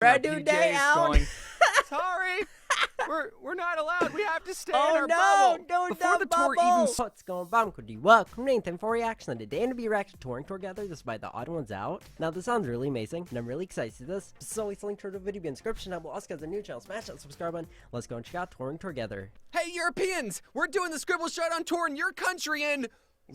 Brand new day out. Sorry, we're not allowed. We have to stay in Oh our no! bubble. Don't Before the tour bubble. even What's going on, Cody? Welcome to Nathan for reaction. Today I'm gonna be reacting to Touring Together. This is by the Odd Ones Out. Now this sounds really amazing, and I'm really excited to see this. So it's linked to the video in the description. I will also get the new channel. Smash that subscribe button. Let's go and check out Touring Together. Hey, Europeans! We're doing the Scribble Showdown tour in your country in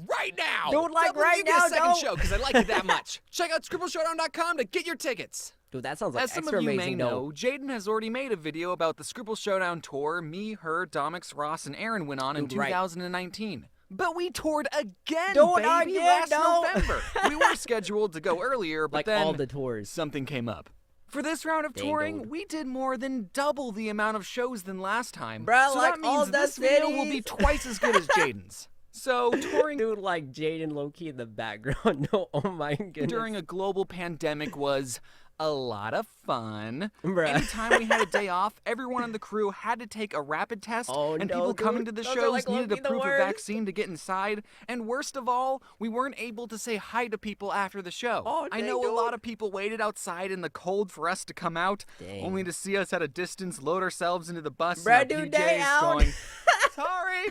right now. Dude, like Tell them right you get now, a second don't. show because I like it that much. Check out scribbleshowdown.com to get your tickets. Dude, that sounds like As some extra of you amazing. may know, Jaden has already made a video about the Scribble Showdown tour me, her, Domix, Ross, and Aaron went on in Dude, right. 2019. But we toured again, Don't baby, again, last no. November. We were scheduled to go earlier, but Like then all the tours. something came up. For this round of Dang, touring, dude. we did more than double the amount of shows than last time. Bruh, so like that all means the this video will be cities. twice as good as Jaden's. So, touring Dude, like Jaden low-key in the background. No, oh my goodness. during a global pandemic was a lot of fun. Bruh. Anytime we had a day off, everyone on the crew had to take a rapid test, Oh, and no, people dude. coming to the Those are, shows like, needed a low-key the proof of worst. vaccine to get inside. And worst of all, we weren't able to say hi to people after the show. Oh, I dang, know dude. a lot of people waited outside in the cold for us to come out, Dang. only to see us at a distance load ourselves into the bus Brand in our new day PJs out. going, sorry.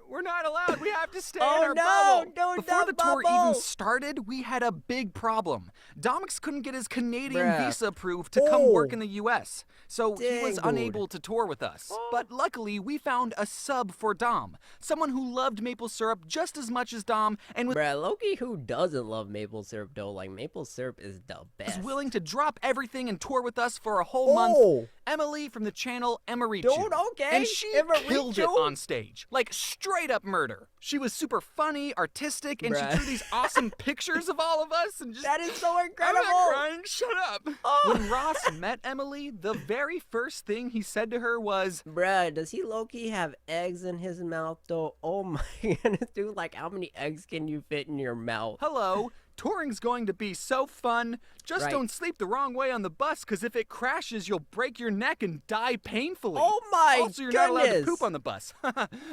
We're not allowed. We have to stay Oh, in our no, bubble. don't Before the tour bubble. even started, we had a big problem. Domix couldn't get his Canadian Bruh. visa approved to come work Oh. in the U.S., so he was Dang, dude. unable to tour with us. But luckily, we found a sub for Dom, someone who loved maple syrup just as much as Dom and was Bruh, Loki, who doesn't love maple syrup though? Like, maple syrup is the best. willing to drop everything and tour with us for a whole month. Oh. Emily from the channel Emarichu. Dude, okay, And she killed it Emarichu. on stage. Like, straight up murder. She was super funny, artistic, and Bruh. she drew these awesome pictures of all of us and just... That is so I'm incredible. not crying, shut up. Oh. When Ross met Emily, the very first thing he said to her was, Bruh, does he low-key have eggs in his mouth though? Oh my goodness, dude, like how many eggs can you fit in your mouth? hello, touring's going to be so fun. Just Right. don't sleep the wrong way on the bus, because if it crashes, you'll break your neck and die painfully. Oh my Also, you're not allowed to goodness. poop on the bus.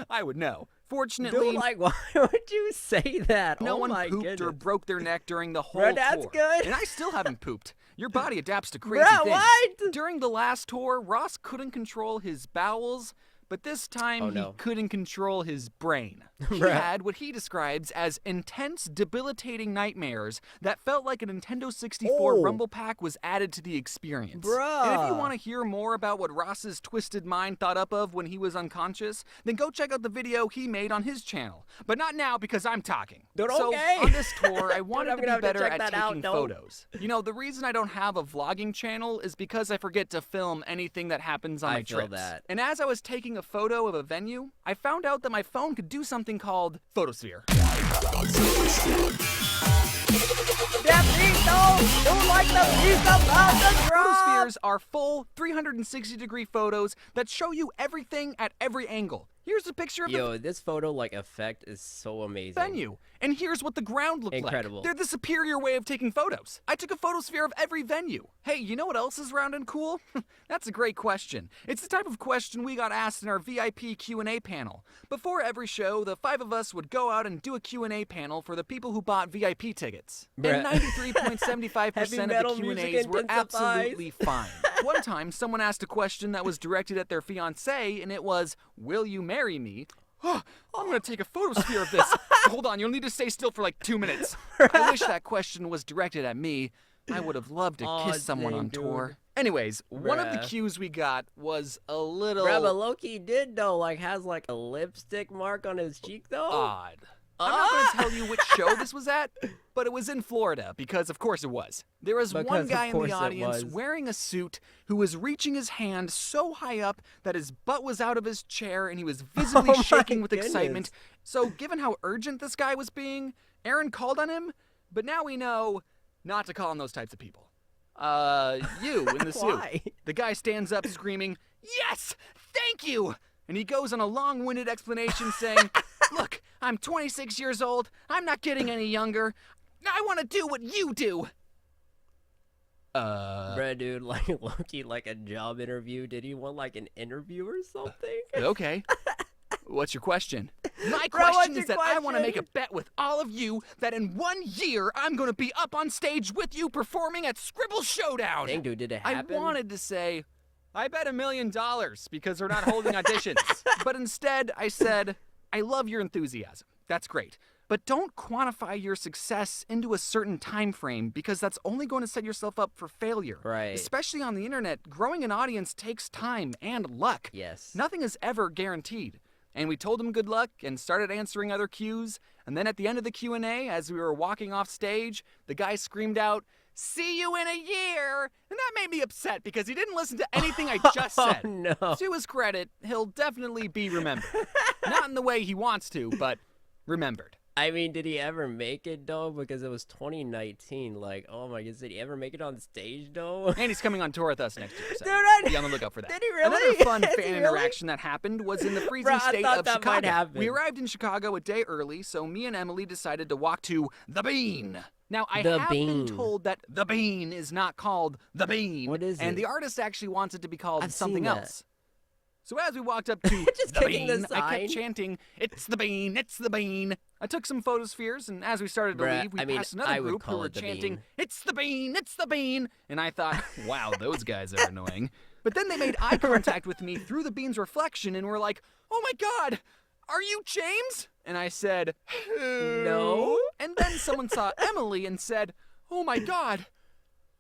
I would know. Fortunately, Dude, like, why would you say that? no oh one my pooped goodness. or broke their neck during the whole Bruh, that's tour. good. And I still haven't pooped. Your body adapts to crazy Bruh, things. what? During the last tour, Ross couldn't control his bowels, but this time Oh, no. he couldn't control his brain. He Bruh. had what he describes as intense, debilitating nightmares that felt like a Nintendo 64 Oh. Rumble Pack was added to the experience. Bruh. And if you want to hear more about what Ross's twisted mind thought up of when he was unconscious, then go check out the video he made on his channel. But not now because I'm talking. Dude, So okay. on this tour, I wanted I'm to be gonna have to better check at that out, taking though. photos. You know, the reason I don't have a vlogging channel is because I forget to film anything that happens on I my feel trips. that. And as I was taking a photo of a venue, I found out that my phone could do something called Photosphere. That beat though, dude, like the beat about the drop. Photospheres are full 360-degree photos that show you everything at every angle. Here's a picture of the Yo, this photo like effect is so amazing. venue. And here's what the ground looked Incredible. like. They're the superior way of taking photos. I took a photosphere of every venue. Hey, you know what else is round and cool? That's a great question. It's the type of question we got asked in our VIP Q&A panel. Before every show, the 5 of us would go out and do a Q&A panel for the people who bought VIP tickets. And Bruh. 93.75% Heavy of metal the music Q&As were intensifies. absolutely fine. One time, someone asked a question that was directed at their fiancé, and it was, "Will you marry me?" Oh, I'm gonna take a photosphere of this. Hold on, you'll need to stay still for like 2 minutes. I wish that question was directed at me. I would have loved to Aw, kiss someone dang, on dude. tour. Anyways, one of the Bruh. cues we got was a little Bruh, but Loki did though, like has like a lipstick mark on his cheek though. odd. I'm not going to tell you which show this was at, but it was in Florida, because of course it was. There was Because one of guy in course the it audience was. wearing a suit who was reaching his hand so high up that his butt was out of his chair and he was visibly Oh my shaking with goodness. excitement. So given how urgent this guy was being, Aaron called on him, but now we know not to call on those types of people. You in the suit. Why? The guy stands up screaming, "Yes! Thank you!" And he goes on a long-winded explanation saying, "Look, I'm 26 years old. I'm not getting any younger. I want to do what you do." Bruh, dude, like Loki, like a job interview. Did he want like an interview or something? Okay. What's your question? My Bro, what's question your is that I want to make a question? bet with all of you that in 1 year I'm going to be up on stage with you performing at Scribble Showdown. Dang, dude, did it I happen? wanted to say, I bet $1 million because we're not holding auditions. But instead, I said, I love your enthusiasm. That's great. But don't quantify your success into a certain time frame because that's only going to set yourself up for failure. Right. Especially on the internet, growing an audience takes time and luck. Yes. Nothing is ever guaranteed. And we told him good luck and started answering other cues. And then at the end of the Q&A, as we were walking off stage, the guy screamed out, "See you in a year!" And that made me upset because he didn't listen to anything I just said. Oh, no. To his credit, he'll definitely be remembered. Not in the way he wants to, but remembered. I mean, did he ever make it, though? Because it was 2019. Like, oh my goodness, did he ever make it on stage, though? And he's coming on tour with us next year, so Dude, be on the lookout for that. Did he really? Another fun Did he fan really? interaction that happened was in the freezing Bro, I state thought of that might Chicago. happen. We arrived in Chicago a day early, so me and Emily decided to walk to The Bean. Now, I The have Bean. been told that The Bean is not called The Bean. What is and it? the artist actually wants it to be called I've something seen that. else. So as we walked up to Just The kicking the Bean, I sign. kept chanting, "It's The Bean, it's The Bean." I took some photospheres, and as we started to Bruh, leave, we I mean, passed another I would group who call were it The chanting, Bean. "It's The Bean, it's The Bean." And I thought, wow, those guys are annoying. But then they made eye contact with me through the Bean's reflection and were like, "Oh my God, are you James?" And I said, No. And then someone saw Emily and said, "Oh my God,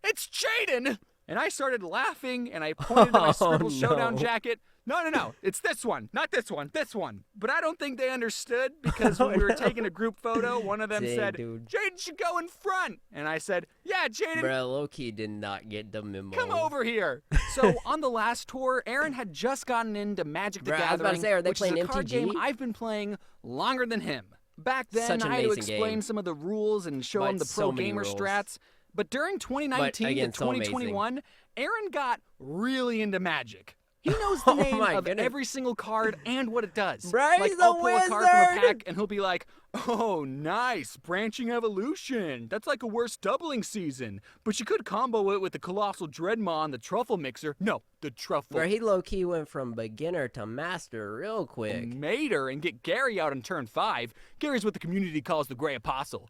it's Jaden." And I started laughing, and I pointed to my Scribble Showdown no. jacket. No, it's this one, not this one, this one. But I don't think they understood because when we were taking a group photo, one of them Dang, said, dude. "Jaden should go in front." And I said, "Yeah, Jaden, Bro, low-key did not get the memo. come over here." So on the last tour, Aaron had just gotten into Magic the Bruh, I was about to Gathering, say, are they which is playing a card MTG? game I've been playing longer than him. Back then, Such an I had to amazing explain game. some of the rules and show But him the so pro many gamer rules. strats. But during 2019 again, to so amazing. 2021, Aaron got really into Magic. He knows the Oh name my of goodness. every single card and what it does. Bruh, like, he's I'll a pull a card from a wizard. pack and he'll be like, "Oh, nice, branching evolution. That's like a worse doubling season. But you could combo it with the Colossal Dreadmaw and the Truffle Mixer." No, the Truffle Bro, he low-key went from beginner to master real quick. Mater and get Gary out on turn 5. Gary's what the community calls the Gray Apostle.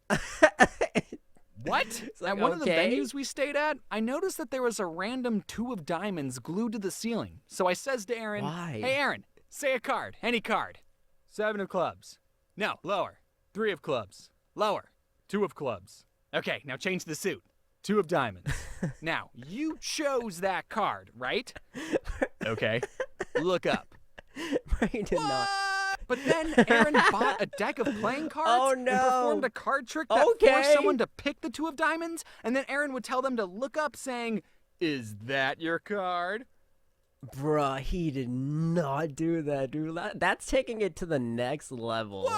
What? like, At one of the okay. venues we stayed at, I noticed that there was a random 2 of diamonds glued to the ceiling. So I says to Aaron, Why? "Hey Aaron, say a card, any card." 7 of clubs. No, lower. 3 of clubs. Lower. 2 of clubs. Okay, now change the suit. 2 of diamonds. Now, you chose that card, right? Okay. Look up. Bro, he did not. But then Aaron bought a deck of playing cards Oh, and no. performed a card trick that Okay. forced someone to pick the 2 of diamonds, and then Aaron would tell them to look up saying, "Is that your card?" Bruh, he did not do that, dude. That's taking it to the next level.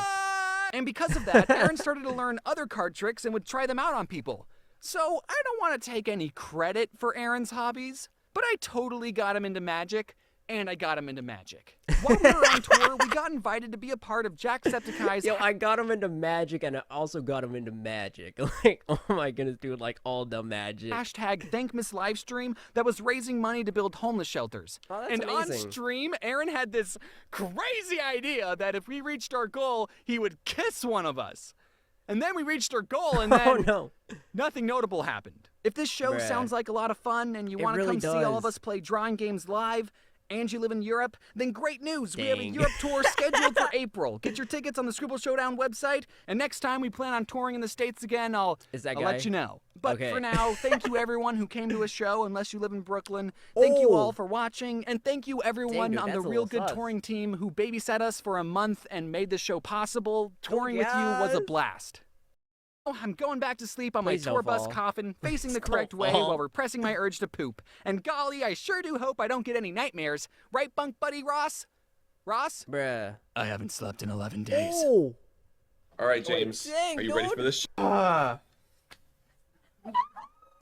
And because of that, Aaron started to learn other card tricks and would try them out on people. So I don't want to take any credit for Aaron's hobbies, but I totally got him into Magic, and I got him into Magic. While we were on tour, we got invited to be a part of Jacksepticeye's Yo, I got him into Magic, and I also got him into Magic. Like, oh my goodness, dude, like all the Magic. hashtag Thankmas livestream that was raising money to build homeless shelters. Oh, that's and amazing. on stream, Aaron had this crazy idea that if we reached our goal, he would kiss one of us. And then we reached our goal, and then Oh no. nothing notable happened. If this show Bruh. sounds like a lot of fun and you It want to really come see all of does. us play drawing games live, and you live in Europe, then great news. We have a Dang. Europe tour scheduled for April. Get your tickets on the Scribble Showdown website, and next time we plan on touring in the States again, I'll Is that let guy? you know. But Okay. for now, thank you everyone who came to a show, unless you live in Brooklyn. Thank you all Oh. for watching, and thank you everyone dude, on the that's a Real little Good sus. Touring team who babysat us for a month and made this show possible. Touring with you was a yes. blast. Oh, I'm going back to sleep on my Please don't tour bus fall. coffin, facing the Please correct don't way fall. while repressing my urge to poop. And golly, I sure do hope I don't get any nightmares. Right, bunk buddy Ross? Ross? Bruh. I haven't slept in 11 days. Oh. All right, James. dang, Are you ready dude. for this?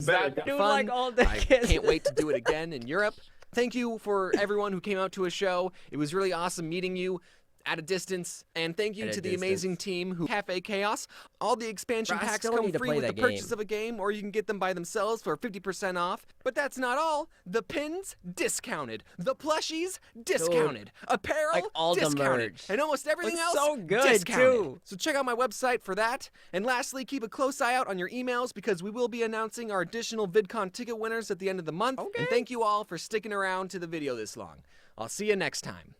Is that Dude, fun? like all the I kisses. can't wait to do it again in Europe. Thank you for everyone who came out to a show. It was really awesome meeting you. at a distance. And thank you At a to the distance. amazing team who Cafe Chaos. All the expansion Bro, I packs still come need to free play with the that purchase game. of a game, or you can get them by themselves for 50% off. But that's not all. The pins, discounted. The plushies, discounted. Apparel, like all the discounted. merch. And almost everything Looks else, so good, discounted. too. So check out my website for that. And lastly, keep a close eye out on your emails because we will be announcing our additional VidCon ticket winners at the end of the month. Okay. And thank you all for sticking around to the video this long. I'll see you next time.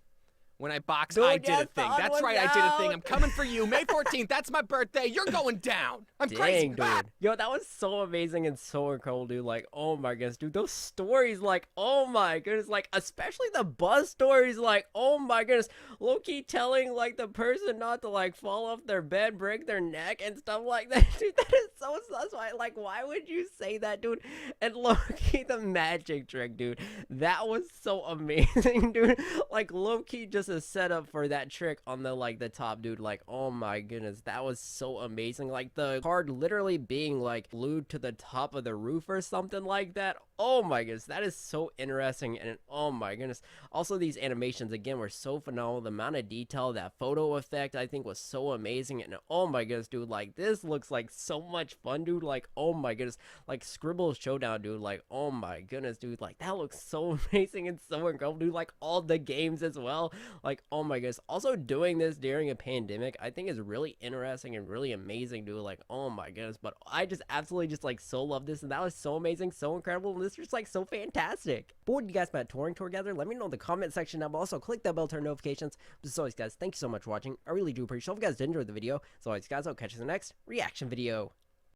When I box, Dude, I did yes, a thing. the That's odd right, one's I did a thing. out. I'm coming for you. May 14th, that's my birthday. You're going down. I'm crazy. Dang, dude. Yo, that was so amazing and so incredible, dude. Like, oh my goodness, dude. Those stories, like, oh my goodness. Like, especially the bus stories, like, oh my goodness. Low-key telling, like, the person not to, like, fall off their bed, break their neck, and stuff like that. Dude, that is so sus. Like, why would you say that, dude? And low-key, the magic trick, dude. That was so amazing, dude. Like, low-key, just a setup for that trick on the like the top, dude. Like, oh my goodness, that was so amazing. Like the card literally being like glued to the top of the roof or something like that. Oh my goodness, that is so interesting. And oh my goodness, also these animations again were so phenomenal. The amount of detail, that photo effect, I think was so amazing. And oh my goodness, dude, like this looks like so much fun, dude. Like, oh my goodness, like Scribble Showdown, dude. Like, oh my goodness, dude, like that looks so amazing and so incredible, dude. Like all the games as well. Like, oh my goodness. Also doing this during a pandemic, I think is really interesting and really amazing, dude. Like, oh my goodness. But I just absolutely just like so love this, and that was so amazing, so incredible, and this was like so fantastic. But what do you guys about touring together? Let me know in the comment section down below. Also, click that bell to turn notifications. But as always, guys, thank you so much for watching. I really do appreciate it. If you guys did enjoy the video, as always, guys, I'll catch you in the next reaction video.